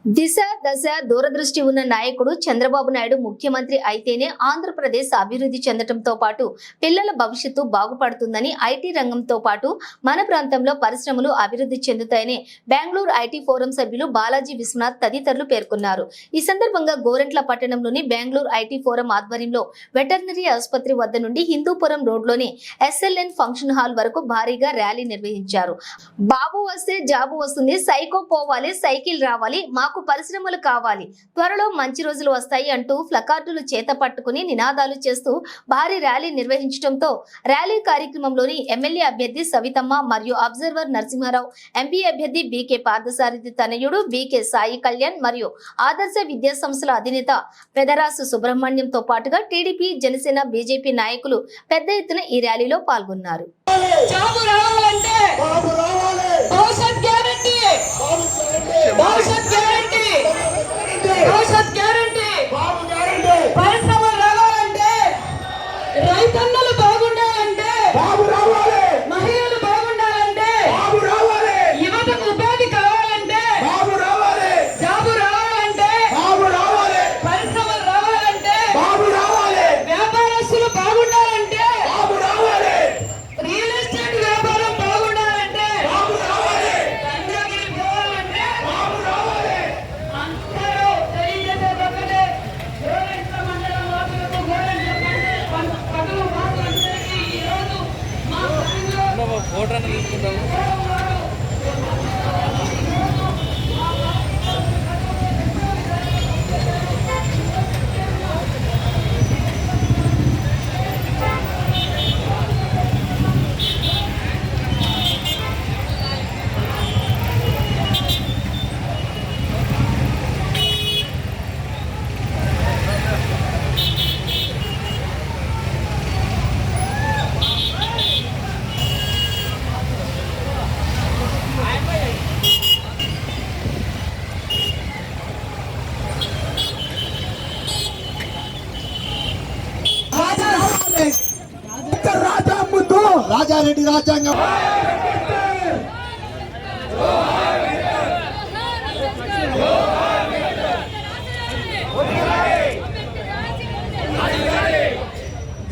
దిశ దశ దూరదృష్టి ఉన్న నాయకుడు చంద్రబాబు నాయుడు ముఖ్యమంత్రి అయితేనే ఆంధ్రప్రదేశ్ అభివృద్ధి చెందడంతో పాటు పిల్లల భవిష్యత్తు బాగుపడుతుందని, ఐటీ రంగంతో పాటు మన ప్రాంతంలో పరిశ్రమలు అభివృద్ధి చెందుతాయని బెంగళూరు ఐటీ ఫోరం సభ్యులు బాలాజీ విశ్వనాథ్ తదితరులు పేర్కొన్నారు. ఈ సందర్భంగా గోరంట్ల పట్టణంలోని బెంగళూరు ఐటీ ఫోరం ఆధ్వర్యంలో వెటర్నరీ ఆసుపత్రి వద్ద నుండి హిందూపురం రోడ్లోని SLN ఫంక్షన్ హాల్ వరకు భారీగా ర్యాలీ నిర్వహించారు. బాబు వస్తే జాబు వస్తుంది, సైకో పోవాలి, సైకిల్ రావాలి, మాకు పరిశ్రమలు కావాలి, త్వరలో మంచి రోజులు వస్తాయి అంటూ ప్లకార్డులు చేత పట్టుకుని నినాదాలు చేస్తూ భారీ ర్యాలీ నిర్వహించడంతో ర్యాలీ కార్యక్రమంలోని ఎమ్మెల్యే అభ్యర్థి సవితమ్మ మరియు అబ్జర్వర్ నరసింహారావు, ఎంపీ అభ్యర్థి బీకే పార్థసారథి తనయుడు బీకే సాయి కళ్యాణ్ మరియు ఆదర్శ విద్యా సంస్థల అధినేత పెదరాసు సుబ్రహ్మణ్యంతో పాటుగా టీడీపీ, జనసేన, బీజేపీ నాయకులు పెద్ద ఎత్తున ఈ ర్యాలీలో పాల్గొన్నారు. పరిశ్రమలు రావాలంటే, రైతన్నలు బాగుండాలంటే, మహిళలు బాగుండాలంటే, యువతకు ఉపాధి కావాలంటే, జాబు రావాలంటే, పరిశ్రమలు రావాలంటే, వ్యాపారస్తులు బాగుండాలంటే, రియల్ ఎస్టేట్ వ్యాపారం బాగుండాలంటే, తండ్రికి పోవాలంటే, అందరూ తెలియజేసే ఒకటే, గోరంట్ల మండలం వాసులకు, గోరంట్ల పట్టణ వాసులందరికీ ఈరోజు మా సంఘంలో ఫోటో తీసుకుంటాము. రాజా ముందు రాజారెడ్డి రాజ్యాంగం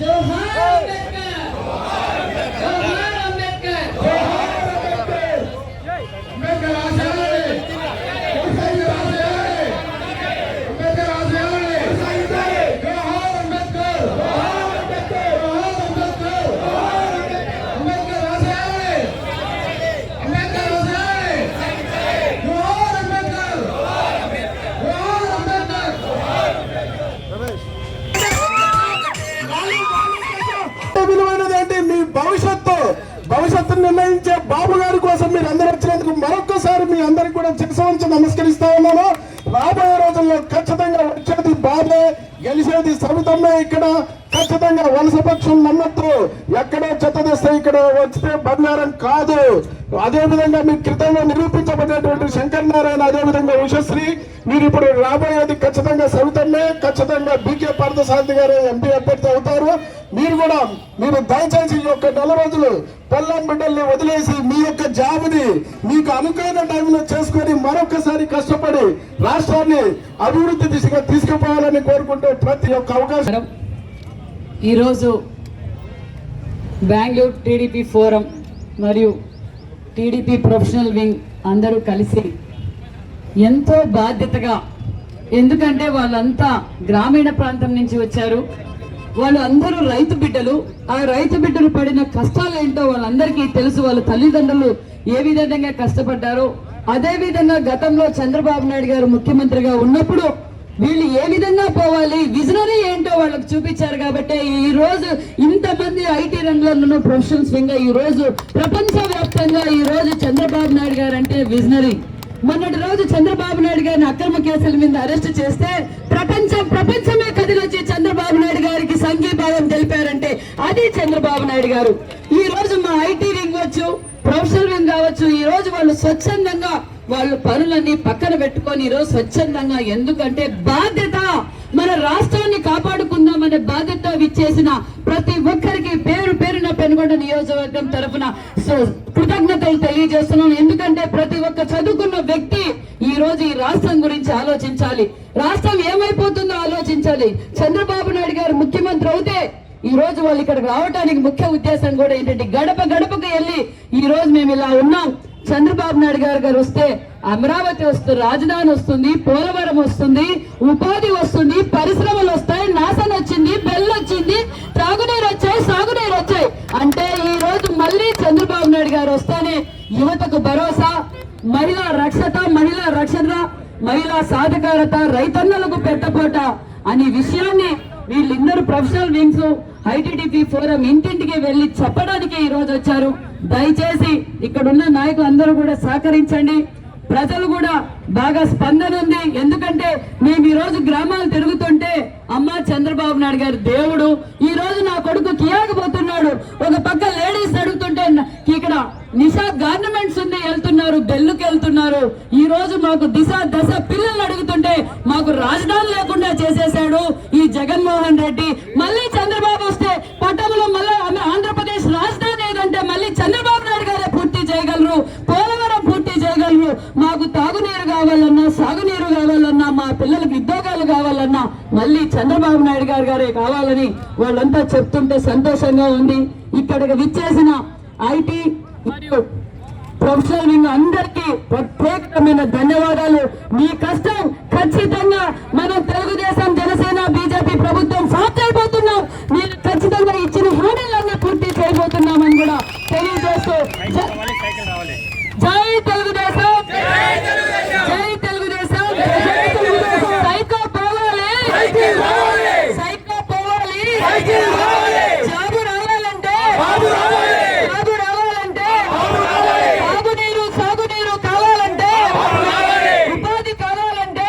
జోహార్ అంబేద్కర్, జోహార్ అంబేద్కర్, విలువైనదేంటి? మీ భవిష్యత్తు నిర్ణయించే బాబు గారి కోసం మీరు అందరూ వచ్చినందుకు మరొక్కసారి మీ అందరికి కూడా చిరసవంచి నమస్కరిస్తా ఉన్నాను. రాబోయే రోజుల్లో ఖచ్చితంగా వచ్చేది బాబే, గెలిచేది సవితమ్మే. ఇక్కడ ఖచ్చితంగా వలసపక్షం నమ్మద్దు. ఎక్కడో చెత్త తెస్తే ఇక్కడ వచ్చితే బంగారం కాదు. అదే విధంగా మీ క్రితంలో నిరూపించబడినటువంటి శంకర్ నారాయణ, అదే విధంగా ఉషశ్రీ, మీరు ఇప్పుడు రాబోయేది ఖచ్చితంగా సవితమ్మే. ఖచ్చితంగా బీకే పార్థసారథి గారు ఎంపీ అభ్యర్థి అవుతారు. మీరు దయచేసి ఈ యొక్క 4 రోజులు పొల్లం బిడ్డల్ని వదిలేసి మీ యొక్క జాబుని మీకు అనుకూలమైన టైంలో చేసుకొని మరొకసారి కష్టపడి రాష్ట్రాన్ని అభివృద్ధి దిశగా తీసుకుపోవాలని కోరుకుంటూ ప్రతి ఒక్క అవకాశం. ఈరోజు బెంగళూరు టీడీపీ ఫోరం మరియు టీడీపీ ప్రొఫెషనల్ వింగ్ అందరూ కలిసి ఎంతో బాధ్యతగా, ఎందుకంటే వాళ్ళంతా గ్రామీణ ప్రాంతం నుంచి వచ్చారు, వాళ్ళు అందరూ రైతు బిడ్డలు. ఆ రైతు బిడ్డలు పడిన కష్టాలు ఏంటో వాళ్ళందరికీ తెలుసు. వాళ్ళ తల్లిదండ్రులు ఏ విధంగా కష్టపడ్డారో, అదే విధంగా గతంలో చంద్రబాబు నాయుడు గారు ముఖ్యమంత్రిగా ఉన్నప్పుడు వీళ్ళు ఏ విధంగా పోవాలి, విజనరీ ఏంటో వాళ్ళకి చూపించారు. కాబట్టి ఈ రోజు ఇంతమంది ఐటీ రంగంలో ప్రొఫెషనల్స్ వింగ్ ఈ రోజు ప్రపంచ వ్యాప్తంగా ఈ రోజు చంద్రబాబు నాయుడు గారు అంటే విజనరీ. మొన్నటి రోజు చంద్రబాబు నాయుడు గారిని అక్రమ కేసుల మీద అరెస్ట్ చేస్తే ప్రపంచమే కదిలొచ్చి చంద్రబాబు నాయుడు గారికి సంఘీభావం తెలిపారంటే అది చంద్రబాబు నాయుడు గారు. ఈ రోజు మా ఐటీ వింగ్ వచ్చు, ప్రొఫెషనల్ వింగ్ కావచ్చు, ఈ రోజు వాళ్ళు స్వచ్ఛందంగా వాళ్ళు పనులన్నీ పక్కన పెట్టుకొని ఈరోజు స్వచ్ఛందంగా, ఎందుకంటే బాధ్యత, మన రాష్ట్రాన్ని కాపాడుకుందామనే బాధ్యత విచ్చేసిన ప్రతి ఒక్కరికి పేరు పేరున పెనుగొండ నియోజకవర్గం తరఫున కృతజ్ఞతలు తెలియజేస్తున్నాం. ఎందుకంటే ప్రతి ఒక్క చదువుకున్న వ్యక్తి ఈ రోజు ఈ రాష్ట్రం గురించి ఆలోచించాలి, రాష్ట్రం ఏమైపోతుందో ఆలోచించాలి. చంద్రబాబు నాయుడు గారు ముఖ్యమంత్రి అవుతే ఈ రోజు వాళ్ళు ఇక్కడికి రావడానికి ముఖ్య ఉద్దేశం కూడా ఏంటంటే గడప గడపకు వెళ్ళి ఈ రోజు మేము ఇలా ఉన్నాం, చంద్రబాబు నాయుడు గారు వస్తే అమరావతి వస్తుంది, రాజధాని వస్తుంది, పోలవరం వస్తుంది, ఉపాధి వస్తుంది, పరిశ్రమలు వస్తాయి, నాశనం వచ్చింది, బెల్ వచ్చింది, త్రాగునీరు వచ్చాయి, సాగునీరు వచ్చాయి. అంటే ఈ రోజు మళ్ళీ చంద్రబాబు నాయుడు గారు వస్తేనే యువతకు భరోసా, మహిళా రక్షణ, మహిళా సాధికారత, రైతన్నలకు పెట్టపోట అనే విషయాన్ని వీళ్ళిద్దరు ప్రొఫెషనల్ వింగ్స్ ఐటీడీపీ ఫోరం ఇంటింటికి వెళ్లి చెప్పడానికి ఈ రోజు వచ్చారు. దయచేసి ఇక్కడున్న నాయకులు అందరూ కూడా సహకరించండి. ప్రజలు కూడా బాగా స్పందన ఉంది. ఎందుకంటే మేము ఈ రోజు గ్రామాలు తిరుగుతుంటే అమ్మా చంద్రబాబు నాయుడు గారు దేవుడు, ఈ రోజు నా కొడుకు కియాకి పోతున్నాడు, ఒక పక్క లేడీస్ అడుగుతుంటే ఇక్కడ నిషా గార్మెంట్స్ ఉంది వెళ్తున్నారు, బెల్లుకి వెళ్తున్నారు. ఈ రోజు మాకు దశ పిల్లలు అడుగుతుంటే మాకు రాజధాని లేకుండా చేసేశాడు ఈ జగన్మోహన్ రెడ్డి. మళ్ళీ చంద్రబాబు వస్తే పట్టణంలో మళ్ళీ ఆంధ్రప్రదేశ్ రాజధాని ఏదంటే మళ్ళీ చంద్రబాబు నాయుడు గారే పూర్తి చేయగలరు, పోలవరం పూర్తి చేయగలరు. మాకు తాగునీరు కావాలన్నా, సాగునీరు కావాలన్నా, మా పిల్లలకు ఉద్యోగాలు కావాలన్నా మళ్ళీ చంద్రబాబు నాయుడు గారే కావాలని వాళ్ళంతా చెప్తుంటే సంతోషంగా ఉంది. ఇక్కడికి విచ్చేసిన ఐటీ మరియు ప్రొఫెషనల్ వింగ్ అందరికీ ప్రత్యేకమైన ధన్యవాదాలు. మీ కష్టం ఖచ్చితంగా మనం తెలుగుదేశం, జనసేన, బీజేపీ ప్రభుత్వం ఫామ్ చేయబోతున్నాం. మీరు ఖచ్చితంగా ఇచ్చిన హామీలన్నీ పూర్తి చేయబోతున్నామని కూడా తెలియజేస్తూ జై తెలుగుదేశం, జై తెలుగుదేశం, సైకో పోవాలి, సైకో పోవాలి, జాబు రావాలంటే సాగునీరు కావాలంటే, ఉపాధి కావాలంటే,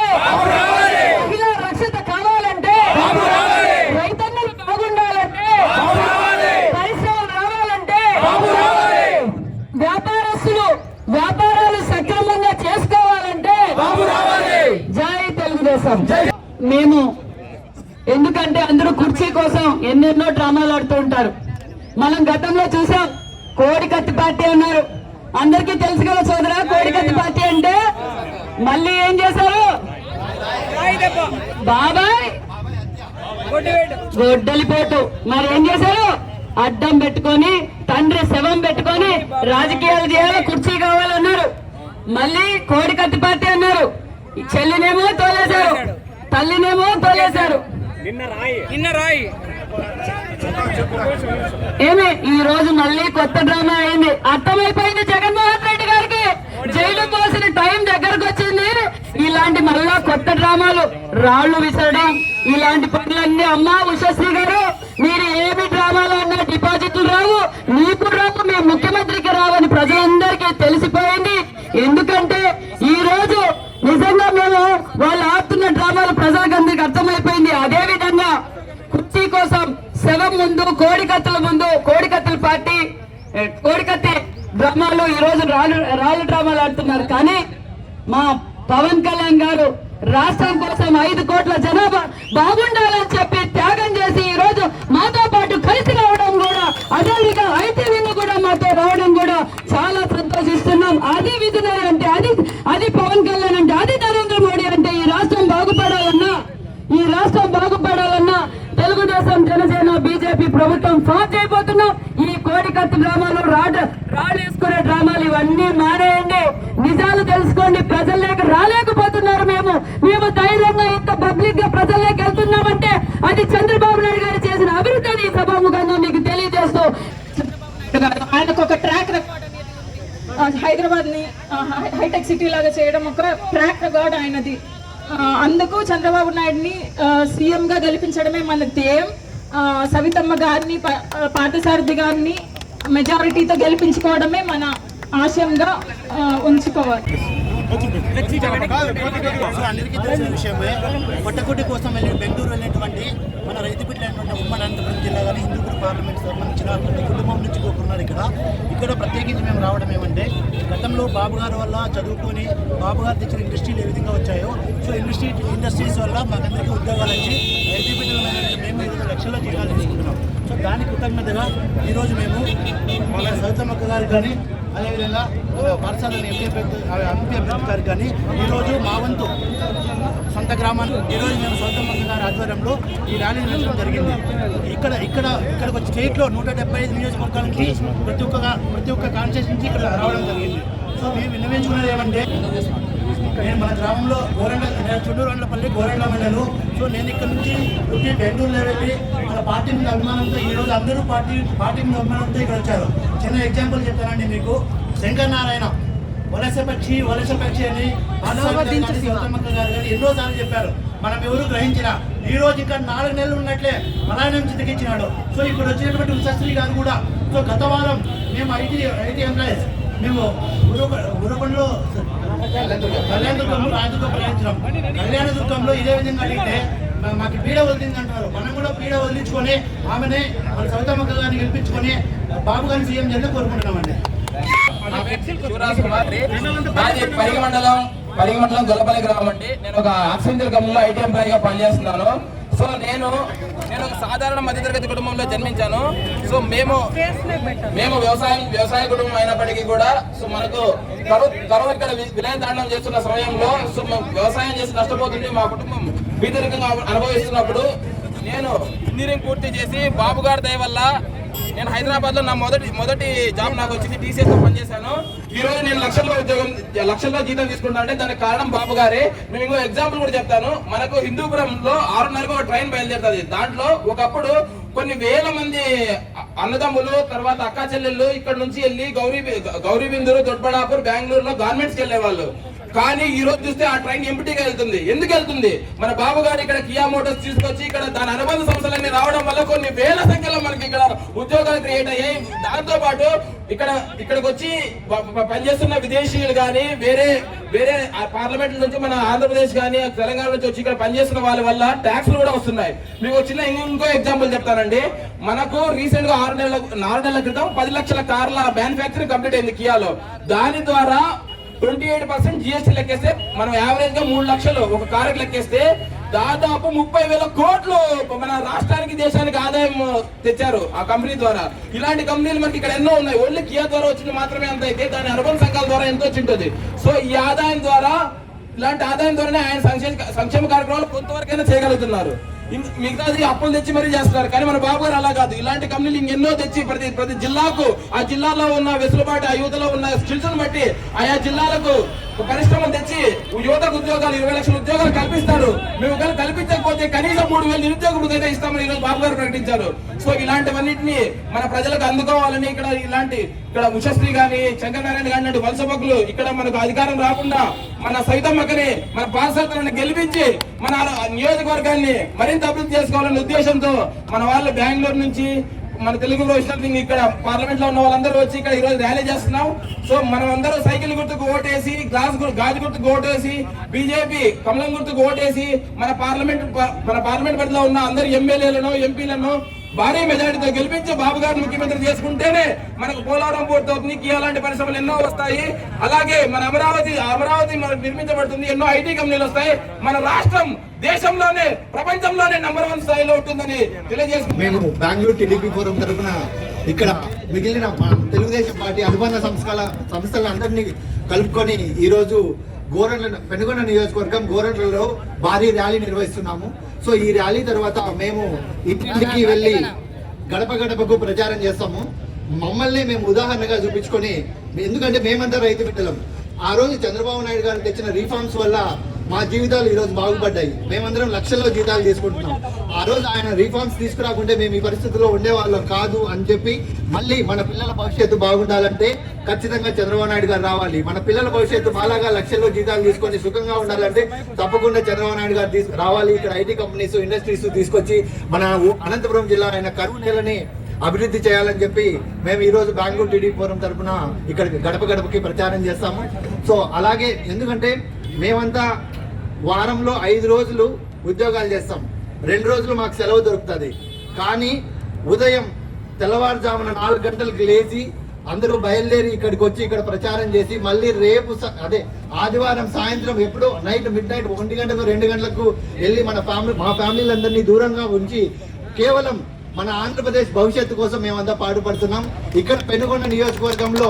మహిళా రక్షణ కావాలంటే, రైతన్నలు బాగుండాలంటే, పరిశ్రమలు రావాలంటే, వ్యాపారాలు సక్రమంగా చేసుకోవాలంటే జై తెలుగుదేశం. మేము ఎందుకంటే అందరూ కుర్చీ కోసం ఎన్నెన్నో డ్రామాలు ఆడుతూ ఉంటారు. మనం గతంలో చూసాం, కోడికత్తి పార్టీ అన్నారు, అందరికీ తెలుసు కదా సోదరా. కోడికత్తి పార్టీ అంటే మళ్ళీ ఏం చేశారు, బాబాయ్ గొడ్డలిపోటు. మరి ఏం చేశారు, అడ్డం పెట్టుకొని తండ్రి శవం పెట్టుకొని రాజకీయాలు చేయాలి, కుర్చీ కావాలన్నారు. మళ్ళీ కోడికత్తి పార్టీ అన్నారు, చెల్లినేమో తోలేశారు, తల్లినేమో తోలేశారు. ఏమి ఈ రోజు మళ్ళీ కొత్త డ్రామా అయింది. అర్థమైపోయింది జగన్మోహన్ రెడ్డి గారికి, జైలు పోసిన టైం దగ్గరకు వచ్చింది. ఇలాంటి మళ్ళా కొత్త డ్రామాలు, రాళ్లు విసరడం, ఇలాంటి పనులన్నీ. అమ్మా ఉషశ్రీ గారు, మీరు ఏమి డ్రామాలు అన్నా డిపాజిట్లు రావు, నీకు రావు, మీ ముఖ్యమంత్రికి రావని ప్రజలందరికీ తెలిసిపోయింది. ఎందుకంటే ఈ రోజు నిజంగా మేము వాళ్ళు ఆడుతున్న డ్రామాలు ప్రజలందరికీ అర్థమైపోయింది. అదే విధంగా కుర్చీ కోసం శవం ముందు, కోడికత్తుల ముందు, కోడికత్తుల పార్టీ, కోడికత్తి డ్రామాలు ఈ రోజు రాళ్ళు డ్రామాలు ఆడుతున్నారు. కానీ మా పవన్ కళ్యాణ్ గారు రాష్ట్రం కోసం 5 కోట్ల జనాభా బాగుండాలని చెప్పి త్యాగం చేసి ఈ రోజు మాతో పాటు కలిసి రావడం కూడా, అదేవిధంగా ఐటీ వింగ్ కూడా మాతో రావడం కూడా చాలా సంతోషిస్తున్నాం. అది విజనరీ అంటే అది పవన్ కళ్యాణ్ అంటే అది నరేంద్ర మోడీ అంటే ఈ రాష్ట్రం బాగుపడాలన్నా తెలుగుదేశం, జనసేన, బీజేపీ ప్రభుత్వం ఫామ్ చేయబోతున్నాం. ఈ కోడికత్తి డ్రామాలు, రాళ్ళు వేసుకునే డ్రామాలు ఇవన్నీ మానేయండి. నిజాలు తెలుసుకోండి. ప్రజల్లోకి రాలేకపోతున్నారు. మేము ధైర్యంగా ఇంత పబ్లిక్ గా ప్రజల్లోకి వెళ్తున్నామంటే అది చంద్రబాబు నాయుడు గారు చేసిన అభివృద్ధిని సభాముఖంగా మీకు తెలియజేస్తూ, ఆయనకు ఒక ట్రాక్ హైదరాబాద్ ని హైటెక్ సిటీ లాగా చేయడం ఒక ట్రాక్ రికార్డ్ ఆయనది. అందుకు చంద్రబాబు నాయుడిని సీఎం గా గెలిపించడమే మన ధ్యేయం. సవితమ్మ గారిని, పార్థసారథి గారిని మెజారిటీతో గెలిపించుకోవడమే మన ఆశయంగా ఉంచుకోవాలి. అందరికీ తెలిసిన విషయమే పొట్టగుడ్డి కోసం వెళ్ళి బెంగళూరు వెళ్ళినటువంటి మన రైతు బిడ్డలైనటువంటి ఉమ్మడి అనంతపురం జిల్లా కానీ హిందూపూర్ పార్లమెంట్ సంబంధించిన ప్రతి కుటుంబం నుంచి ఒకరున్నారు ఇక్కడ ప్రత్యేకించి మేము రావడం ఏమంటే గతంలో బాబు గారి వల్ల చదువుకొని బాబు గారు తెచ్చిన ఇండస్ట్రీలు ఏ విధంగా వచ్చాయో సో ఇండస్ట్రీస్ వల్ల మాకందరికీ ఉద్యోగాలు వచ్చి రైతు బిడ్డలమైనటువంటి మేము 5 లక్షల జీతాలు తీసుకుంటున్నాం. సో దాని కృతజ్ఞతగా ఈరోజు మేము మన సవితమ్మక్క గారు కానీ అదేవిధంగా పాఠశాల ఎంపీ అభ్యర్థి గారు కానీ ఈరోజు మా వంతు సొంత గ్రామాన్ని ఈరోజు మేము సౌతమ్మక్క గారి ఆధ్వర్యంలో ఈ ర్యాలీ నిర్వహించడం జరిగింది. ఇక్కడ స్టేట్లో 175 నియోజకవర్గాలకి ప్రతి ఒక్క కాన్స్టిట్యూషన్ నుంచి ఇక్కడ రావడం జరిగింది. సో మేము విన్నవించుకున్నది ఏమంటే నేను మన గ్రామంలో చుండూరు వండపల్లి గోరెండ్ల మండలు. సో నేను ఇక్కడ నుంచి బెంగళూరులో వెళ్ళి మన పార్టీ మీద అభిమానంతో ఈరోజు అందరూ పార్టీ మీద అభిమానంతో ఇక్కడ వచ్చారు. చిన్న ఎగ్జాంపుల్ చెప్తానండి మీకు. శంకర్ నారాయణ వలస పక్షి అని సౌతమ్మక్క గారు కానీ ఎన్నోసార్లు చెప్పారు. మనం ఎవరు గ్రహించిన ఈ రోజు ఇక్కడ 4 నెలలు ఉన్నట్లే మలయాళం చితికిచ్చినాడు. సో ఇక్కడ వచ్చినటువంటి ఉషశ్రీ గారు కూడా సో గత వారం మేము ఐటీ ఎంప్లాయీస్ మేము గురకొండలో కళ్యాణదుర్గంలో రాజదుర్గం ప్రయాణించినాం. కళ్యాణదుర్గంలో ఇదే విధంగా అడిగితే మాకు పీడ వదిలింది అంటారు. మనం కూడా పీడ వదిలించుకొని ఆమెనే మన సవితమ్మక్క గారిని గెలిపించుకొని బాబు గారిని సీఎం చేయాలని కోరుకుంటున్నామండి. పరిగమండలం గొల్లపల్లి గ్రామం అండి. నేను ఒక ఆక్సిజన్ కంపెనీలో ఐటీ ఎంప్లాయీగా పనిచేస్తున్నాను. సో నేను ఒక సాధారణ మధ్యతరగతి కుటుంబంలో జన్మించాను. సో మేము వ్యవసాయ కుటుంబం అయినప్పటికీ కూడా సో మనకు కరువు ఇక్కడ విలయ తాండవం చేస్తున్న సమయంలో సో మేము వ్యవసాయం చేసి నష్టపోతుంటే మా కుటుంబం బీదరికంగా అనుభవిస్తున్నప్పుడు నేను ఇంజనీరింగ్ పూర్తి చేసి బాబు గారి దయ వల్ల నేను హైదరాబాద్ లో నా మొదటి జాబ్ నాకు వచ్చింది. టీసీఎస్ లో పనిచేశాను. ఈ రోజు నేను లక్షల్లో జీతం తీసుకుంటా అంటే దానికి కారణం బాబు గారే. మేము ఇంకో ఎగ్జాంపుల్ కూడా చెప్తాను. మనకు హిందూపురంలో 6:30కు ఒక ట్రైన్ బయలుదేరుతుంది. దాంట్లో ఒకప్పుడు కొన్ని వేల మంది అన్నదమ్ములు తర్వాత అక్కా చెల్లెళ్ళు ఇక్కడ నుంచి వెళ్ళి గౌరీబిందూరు, దొడ్బడాపూర్, బెంగళూరులో గార్మెంట్స్కి వెళ్ళేవాళ్ళు. కానీ ఈ రోజు చూస్తే ఆ ట్రైన్ ఎంపీటీగా వెళ్తుంది. ఎందుకు వెళ్తుంది? మన బాబు గారు ఇక్కడ కియా మోటార్స్ తీసుకొచ్చి ఇక్కడ దాని అనుబంధ సంస్థలన్నీ రావడం వల్ల కొన్ని వేల సంఖ్యలో మనకి ఇక్కడ ఉద్యోగాలు క్రియేట్ అయ్యాయి. దాంతో పాటు ఇక్కడికి వచ్చి పనిచేస్తున్న విదేశీయులు కానీ వేరే పార్లమెంట్ నుంచి మన ఆంధ్రప్రదేశ్ కానీ తెలంగాణ నుంచి వచ్చి ఇక్కడ పనిచేస్తున్న వాళ్ళ వల్ల ట్యాక్స్లు కూడా వస్తున్నాయి. మీకు చిన్న ఇంకో ఎగ్జాంపుల్ చెప్తానండి. మనకు రీసెంట్ గా 6 నెలల క్రితం 10 లక్షల కార్ల మ్యానుఫ్యాక్చరింగ్ కంప్లీట్ అయింది కియాలో. దాని ద్వారా 28% జిఎస్టీ లెక్కేస్తే మనం యావరేజ్ గా 3 లక్షలు ఒక కారుకి లెక్కేస్తే దాదాపు 30,000 కోట్లు మన రాష్ట్రానికి దేశానికి ఆదాయం తెచ్చారు ఆ కంపెనీ ద్వారా. ఇలాంటి కంపెనీలు మనకి ఇక్కడ ఎన్నో ఉన్నాయి. ఓన్లీ కియా ద్వారా వచ్చింది మాత్రమే అంత అయితే దాని అనుబంధ సంఘాల ద్వారా ఎంతో వచ్చింటుంది. సో ఈ ఆదాయం ద్వారా ఇలాంటి ఆదాయం ద్వారానే ఆయన సంక్షేమ కార్యక్రమాలు కొంతవరకైనా చేయగలుగుతున్నారు. మిగతాది అప్పులు తెచ్చి మరీ చేస్తున్నారు. కానీ మన బాబు గారు అలా కాదు. ఇలాంటి కంపెనీలు ఇంకెన్నో తెచ్చి ప్రతి జిల్లాకు ఆ జిల్లాలో ఉన్న వెసులుబాటు, ఆ యువతలో ఉన్న స్కిల్స్ బట్టి ఆయా జిల్లాలకు పరిశ్రమలు తెచ్చి యువతకు ఉద్యోగాలు 20 లక్షల ఉద్యోగాలు కల్పిస్తారు. మేము కల్పించకపోతే కనీసం 3,000 నిరుద్యోగ వృత్తి ఇస్తామని ఈరోజు బాబు గారు ప్రకటించారు. సో ఇలాంటివన్నింటినీ మన ప్రజలకు అందుకోవాలని ఇక్కడ ఉషశ్రీ గాని శంకర్ నారాయణ గాని వలస పక్కులు ఇక్కడ మనకు అధికారం రాకుండా మన సైతమ్మక్కని మన పార్షాలను గెలిపించి మన నియోజకవర్గాన్ని మరింత అభివృద్ధి చేసుకోవాలనే ఉద్దేశంతో మన వాళ్ళు బెంగళూరు నుంచి మన తెలుగు ప్రొఫెషనల్ ఇక్కడ పార్లమెంట్ లో ఉన్న వాళ్ళందరూ వచ్చి ఇక్కడ ఈ రోజు ర్యాలీ చేస్తున్నాం. సో మనం అందరూ సైకిల్ గుర్తుకు ఓటేసి గాజు గుర్తుకు ఓటేసి బీజేపీ కమలం గుర్తుకు ఓటేసి మన పార్లమెంట్ పరిధిలో ఉన్న అందరు ఎమ్మెల్యేలను ఎంపీలను భారీ మెజారిటీతో గెలిపించి బాబు గారిని ముఖ్యమంత్రి చేసుకుంటేనే మనకు పోలవరం పూర్తవుతుంది. అలాంటి పరిశ్రమలు ఎన్నో వస్తాయి. అలాగే మన అమరావతి మనకు నిర్మించబడుతుంది. ఎన్నో ఐటీ కంపెనీలు వస్తాయి. మన రాష్ట్రం దేశంలోనే ప్రపంచంలోనే నంబర్ 1 స్థాయిలో ఉంటుందని తెలియజేసుకుంటాం. మేము బెంగళూరు టీడీపీ ఫోరం తరఫున ఇక్కడ మిగిలిన తెలుగుదేశం పార్టీ అనుబంధ సంస్థలందరినీ కలుపుకొని ఈరోజు పెనుగొండ నియోజకవర్గం గోరంట్లలో భారీ ర్యాలీ నిర్వహిస్తున్నాము. సో ఈ ర్యాలీ తర్వాత మేము ఇంటింటికి వెళ్ళి గడప గడపకు ప్రచారం చేస్తాము. మమ్మల్ని మేము ఉదాహరణగా చూపించుకొని, ఎందుకంటే మేమంతా రైతు బిడ్డలం. ఆ రోజు చంద్రబాబు నాయుడు గారు తెచ్చిన రీఫార్మ్స్ వల్ల మా జీవితాలు ఈరోజు బాగుపడ్డాయి. మేమందరం లక్షల్లో జీతాలు తీసుకుంటున్నాం. ఆ రోజు ఆయన రీఫార్మ్స్ తీసుకురాకుంటే మేము ఈ పరిస్థితుల్లో ఉండేవాళ్ళం కాదు అని చెప్పి, మళ్ళీ మన పిల్లల భవిష్యత్తు బాగుండాలంటే ఖచ్చితంగా చంద్రబాబు నాయుడు గారు రావాలి. మన పిల్లల భవిష్యత్తు బాలాగా లక్షల్లో జీతాలు తీసుకొని సుఖంగా ఉండాలంటే తప్పకుండా చంద్రబాబు నాయుడు గారు రావాలి. ఇక్కడ ఐటీ కంపెనీస్, ఇండస్ట్రీస్ తీసుకొచ్చి మన అనంతపురం జిల్లా అయిన కరువు నేలని అభివృద్ధి చేయాలని చెప్పి మేము ఈ రోజు బెంగళూరు టీడీపీ ఫోరం తరఫున ఇక్కడ గడప గడపకి ప్రచారం చేస్తాము. సో అలాగే ఎందుకంటే మేమంతా వారంలో 5 రోజులు ఉద్యోగాలు చేస్తాం, 2 రోజులు మాకు సెలవు దొరుకుతుంది. కానీ ఉదయం తెల్లవారుజామున 4 గంటలకు లేచి అందరూ బయలుదేరి ఇక్కడికి వచ్చి ఇక్కడ ప్రచారం చేసి మళ్ళీ రేపు అదే ఆదివారం సాయంత్రం ఎప్పుడో నైట్ మిడ్ నైట్ 1 గంటకు 2 గంటలకు వెళ్ళి మా ఫ్యామిలీలందరినీ దూరంగా ఉంచి కేవలం మన ఆంధ్రప్రదేశ్ భవిష్యత్తు కోసం మేమంతా పాటుపడుతున్నాం. ఇక్కడ పెనుగొండ నియోజకవర్గంలో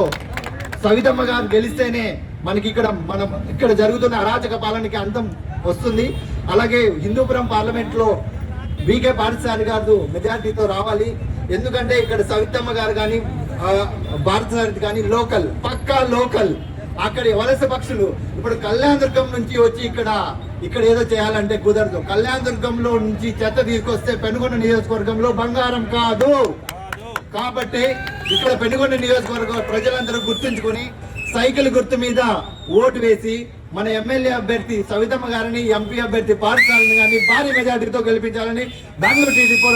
సవితమ్మ గారు గెలిస్తేనే మనకి ఇక్కడ జరుగుతున్న అరాచక పాలనకి అంతం వస్తుంది. అలాగే హిందూపురం పార్లమెంట్ లో బీకే పార్థసారథి గారు మెజార్టీతో రావాలి. ఎందుకంటే ఇక్కడ సవితమ్మ గారు కానీ పార్థసారథి కానీ పక్కా లోకల్. అక్కడ వలస పక్షులు ఇప్పుడు కళ్యాణదుర్గం నుంచి వచ్చి ఇక్కడ ఏదో చేయాలంటే కుదరదు. కళ్యాణదుర్గంలో నుంచి చెత్త తీసుకొస్తే పెనుగొండ నియోజకవర్గంలో బంగారం కాదు. కాబట్టి ఇక్కడ పెనుగొండ నియోజకవర్గ ప్రజలందరూ గుర్తుంచుకొని సైకిల్ గుర్తు మీద ఓటు వేసి మన ఎమ్మెల్యే అభ్యర్థి సవితమ్మ గారిని, ఎంపీ అభ్యర్థి పార్థసారథిని గారిని భారీ మెజార్టీతో గెలిపించాలని బెంగళూరు టీడీపీ